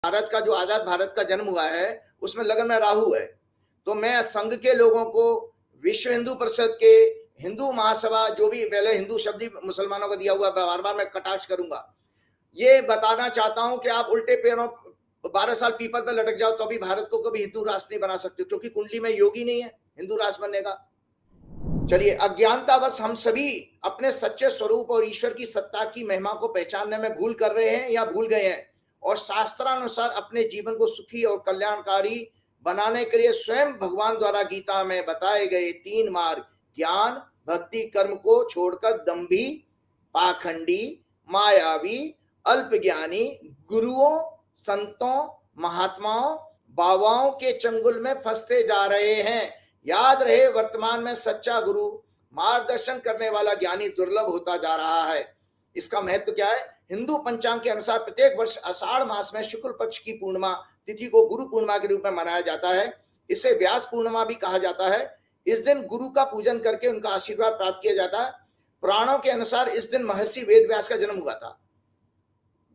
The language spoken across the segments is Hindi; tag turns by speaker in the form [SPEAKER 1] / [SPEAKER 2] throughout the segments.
[SPEAKER 1] भारत का जो आजाद भारत का जन्म हुआ है उसमें लगन में राहु है। तो मैं संघ के लोगों को, विश्व हिंदू परिषद के, हिंदू महासभा, जो भी पहले हिंदू शब्द ही मुसलमानों को दिया हुआ, बार बार मैं कटाक्ष करूंगा, ये बताना चाहता हूं कि आप उल्टे पैरों 12 साल पीपल पे लटक जाओ तो भी भारत को कभी हिंदू राष्ट्र नहीं बना सकते, क्योंकि कुंडली में योगी नहीं है हिंदू राष्ट्र बनने का। चलिए, अज्ञानतावश हम सभी अपने सच्चे स्वरूप और ईश्वर की सत्ता की महिमा को पहचानने में भूल कर रहे हैं या भूल गए हैं, और शास्त्रानुसार अपने जीवन को सुखी और कल्याणकारी बनाने के लिए स्वयं भगवान द्वारा गीता में बताए गए 3 मार्ग, ज्ञान, भक्ति, कर्म को छोड़कर दंभी, पाखंडी, मायावी, अल्पज्ञानी गुरुओं, संतों, महात्माओं, बाबाओं के चंगुल में फंसते जा रहे हैं। याद रहे, वर्तमान में सच्चा गुरु, मार्गदर्शन करने वाला ज्ञानी दुर्लभ होता जा रहा है। इसका महत्व क्या है? हिंदू पंचांग के अनुसार प्रत्येक वर्ष आषाढ़ मास में शुक्ल पक्ष की पूर्णिमा तिथि को गुरु पूर्णिमा के रूप में मनाया जाता है। इसे व्यास पूर्णिमा भी कहा जाता है। इस दिन गुरु का पूजन करके उनका आशीर्वाद प्राप्त किया जाता है। पुराणों के अनुसार इस दिन महर्षि वेदव्यास का जन्म हुआ था।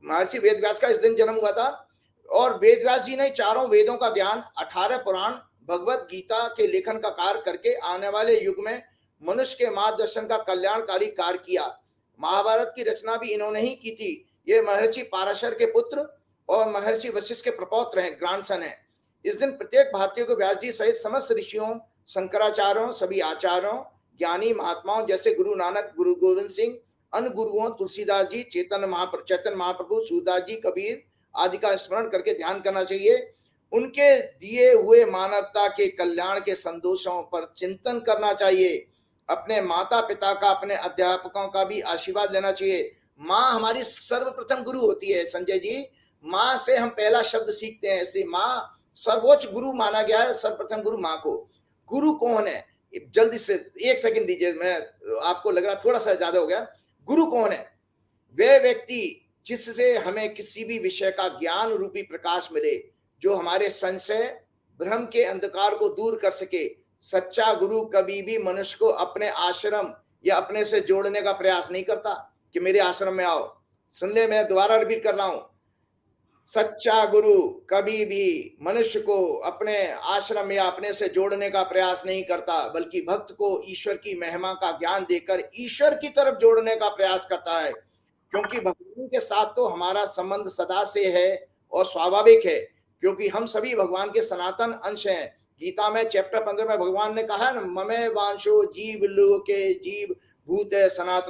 [SPEAKER 1] महर्षि वेदव्यास का इस दिन जन्म हुआ था, और वेदव्यास जी ने चारों वेदों का ज्ञान, 18 पुराण, भगवत गीता के लेखन का कार्य करके आने वाले युग में मनुष्य के मार्गदर्शन का कल्याणकारी कार्य किया। महाभारत की रचना भी इन्होंने ही की थी। ये महर्षि पाराशर के पुत्र और महर्षि वशिष्ठ के प्रपौत्र हैं, ग्रैंडसन हैं। इस दिन प्रत्येक भारतीय को व्यास जी सहित समस्त ऋषियों, शंकराचार्यों, सभी आचार्यों, ज्ञानी महात्माओं जैसे गुरु नानक, गुरु गोविंद सिंह, अन्य गुरुओं तुलसीदास जी, चैतन्य महाप्रभु, सूरदास जी, कबीर आदि का स्मरण करके ध्यान करना चाहिए। उनके दिए हुए मानवता के कल्याण के संदेशों पर चिंतन करना चाहिए। अपने माता पिता का, अपने अध्यापकों का भी आशीर्वाद लेना चाहिए। माँ हमारी सर्वप्रथम गुरु होती है संजय जी। माँ से हम पहला शब्द सीखते हैं, इसलिए माँ सर्वोच्च गुरु माना गया है, सर्वप्रथम गुरु माँ को। गुरु कौन है? जल्दी से 1 सेकंड दीजिए, मैं आपको लग रहा थोड़ा सा ज्यादा हो गया। गुरु कौन है? वे व्यक्ति जिससे हमें किसी भी विषय का ज्ञान रूपी प्रकाश मिले, जो हमारे संशय, भ्रम के अंधकार को दूर कर सके। सच्चा गुरु कभी भी मनुष्य को अपने आश्रम या अपने से जोड़ने का प्रयास नहीं करता कि मेरे आश्रम में आओ। सुन ले, मैं दोबारा रिपीट कर रहा हूं। सच्चा गुरु कभी भी मनुष्य को अपने आश्रम या अपने से जोड़ने का प्रयास नहीं करता, बल्कि भक्त को ईश्वर की महिमा का ज्ञान देकर ईश्वर की तरफ जोड़ने का प्रयास करता है। क्योंकि भगवान के साथ तो हमारा संबंध सदा से है और स्वाभाविक है, क्योंकि हम सभी भगवान के सनातन अंश हैं। गीता में चैप्टर 15 में भगवान ने कहा, ममे वांशो जीव लोके जीव भूत सनातन